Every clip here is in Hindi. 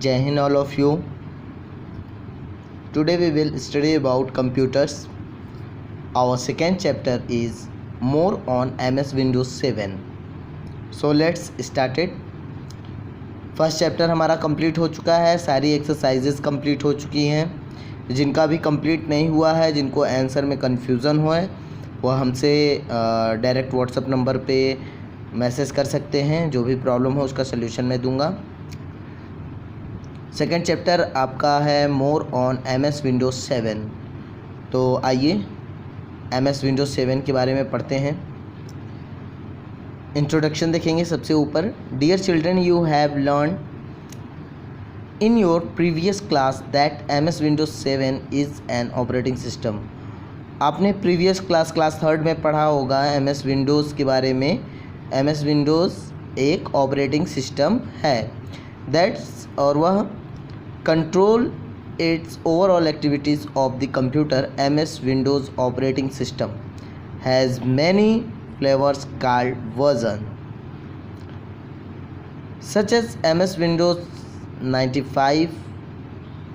Jai Hind all of you. Today we will study about computers. Our second chapter is more on MS Windows 7. So let's start it. First chapter हमारा कंप्लीट हो चुका है, सारी एक्सरसाइजेस कंप्लीट हो चुकी हैं। जिनका भी कंप्लीट नहीं हुआ है, जिनको आंसर में कन्फ्यूज़न हो है, वह हमसे डायरेक्ट व्हाट्सएप नंबर पे मैसेज कर सकते हैं। जो भी प्रॉब्लम हो उसका सल्यूशन मैं दूंगा। सेकेंड चैप्टर आपका है मोर ऑन MS Windows 7। तो आइए MS Windows 7 के बारे में पढ़ते हैं। इंट्रोडक्शन देखेंगे सबसे ऊपर। Dear children, you have learn in your previous class that MS Windows 7 is an operating system. आपने प्रीवियस क्लास थर्ड में पढ़ा होगा MS Windows के बारे में। MS Windows एक ऑपरेटिंग सिस्टम है दैट्स और वह control it's overall activities of the computer. MS Windows operating system has many flavors called version such as MS Windows 95,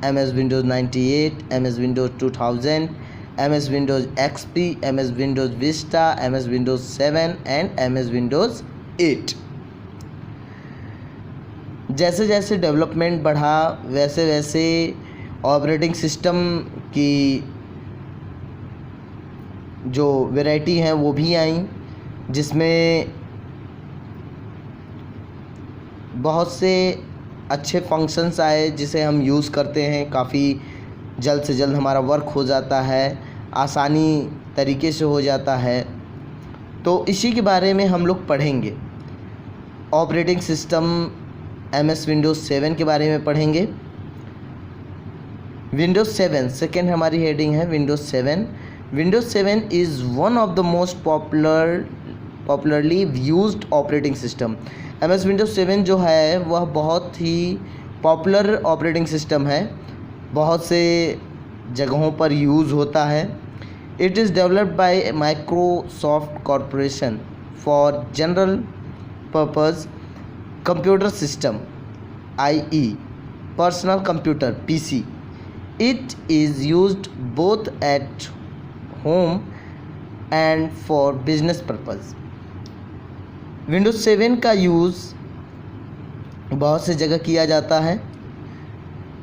MS Windows 98, MS Windows 2000, MS Windows XP, MS Windows Vista, MS Windows 7 and MS Windows 8। जैसे जैसे डेवलपमेंट बढ़ा वैसे वैसे ऑपरेटिंग सिस्टम की जो वैरायटी हैं वो भी आई, जिसमें बहुत से अच्छे फंक्शंस आए जिसे हम यूज़ करते हैं। काफ़ी जल्द से जल्द हमारा वर्क हो जाता है, आसानी तरीके से हो जाता है। तो इसी के बारे में हम लोग पढ़ेंगे। ऑपरेटिंग सिस्टम MS Windows 7 के बारे में पढ़ेंगे। Windows 7 सेकेंड हमारी हेडिंग है Windows 7। Windows 7 is one of the most popularly used operating system। MS Windows 7 जो है वह बहुत ही पॉपुलर ऑपरेटिंग सिस्टम है, बहुत से जगहों पर यूज़ होता है। It is developed by Microsoft corporation for general purpose computer system IE, personal computer PC। It is used both at home and for business purpose. Windows 7 का यूज़ बहुत से जगह किया जाता है।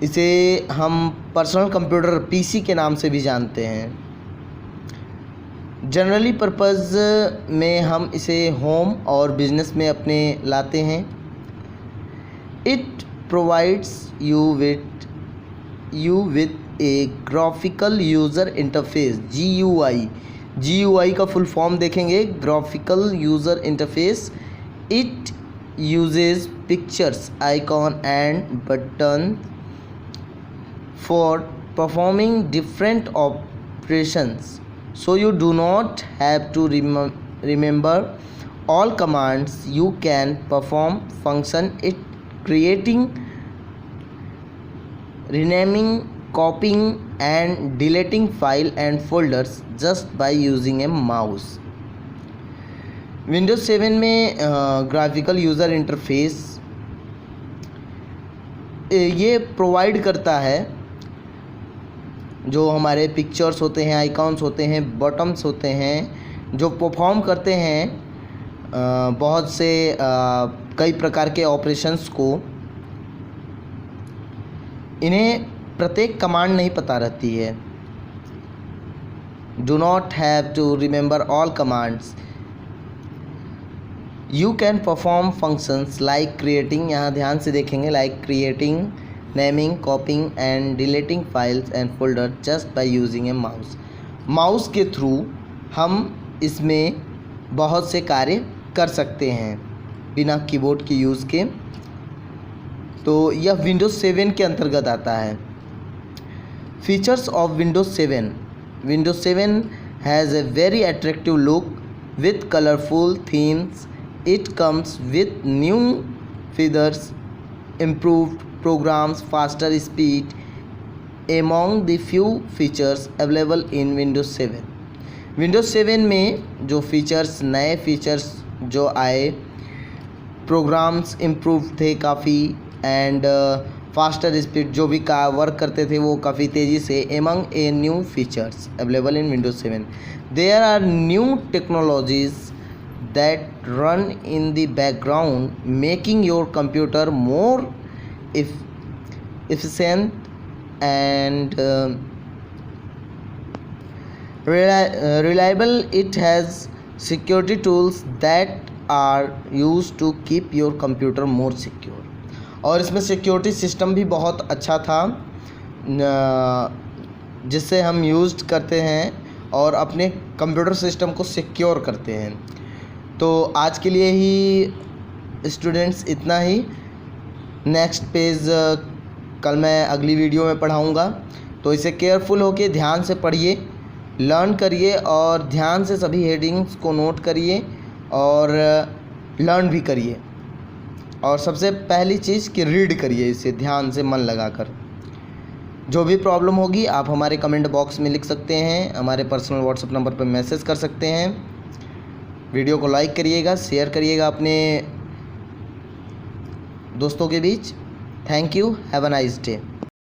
इसे हम पर्सनल कंप्यूटर PC के नाम से भी जानते हैं। जनरली पर्पज़ में हम इसे होम और बिजनेस में अपने लाते हैं। It provides you with A graphical user interface GUI का फुल फॉर्म देखेंगे, graphical user interface. It uses pictures, icon and button for performing different operations, so you do not have to remember all commands. You can perform function it creating, renaming, copying and deleting file and folders just by using a mouse। Windows 7 में ग्राफिकल यूज़र इंटरफेस ये प्रोवाइड करता है। जो हमारे पिक्चर्स होते हैं, आइकॉन्स होते हैं, बटन्स होते हैं, जो परफॉर्म करते हैं बहुत से कई प्रकार के ऑपरेशंस को। इन्हें प्रत्येक कमांड नहीं पता रहती है। Do not have to remember all commands. You can perform functions like creating, यहाँ ध्यान से देखेंगे, like creating, naming, copying and deleting files and folder just by using a mouse. Mouse के थ्रू हम इसमें बहुत से कार्य कर सकते हैं बिना कीबोर्ड के यूज़ के। तो यह Windows 7 के अंतर्गत आता है। Features of Windows 7। Windows 7 has a very attractive look with colourful themes. It comes with new features, improved programs, faster speed among the few features available in Windows 7। Windows 7 में जो फीचर्स, नए फीचर्स जो आए, प्रोग्राम्स इम्प्रूव थे काफ़ी एंड फास्टर स्पीड, जो भी का वर्क करते थे वो काफ़ी तेज़ी से। Among a new features available in Windows 7, there are new technologies that run in the background, making your computer more efficient and reliable. It has security tools that are used to keep your computer more secure. और इसमें सिक्योरिटी सिस्टम भी बहुत अच्छा था जिससे हम यूज़ करते हैं और अपने कंप्यूटर सिस्टम को सिक्योर करते हैं। तो आज के लिए ही स्टूडेंट्स इतना ही। नेक्स्ट पेज कल मैं अगली वीडियो में पढ़ाऊँगा, तो इसे केयरफुल होके ध्यान से पढ़िए, लर्न करिए और ध्यान से सभी हेडिंग्स को नोट करिए और लर्न भी करिए। और सबसे पहली चीज़ कि रीड करिए इसे ध्यान से मन लगाकर। जो भी प्रॉब्लम होगी आप हमारे कमेंट बॉक्स में लिख सकते हैं, हमारे पर्सनल व्हाट्सएप नंबर पर मैसेज कर सकते हैं। वीडियो को लाइक करिएगा, शेयर करिएगा अपने दोस्तों के बीच। Thank you, have a nice day.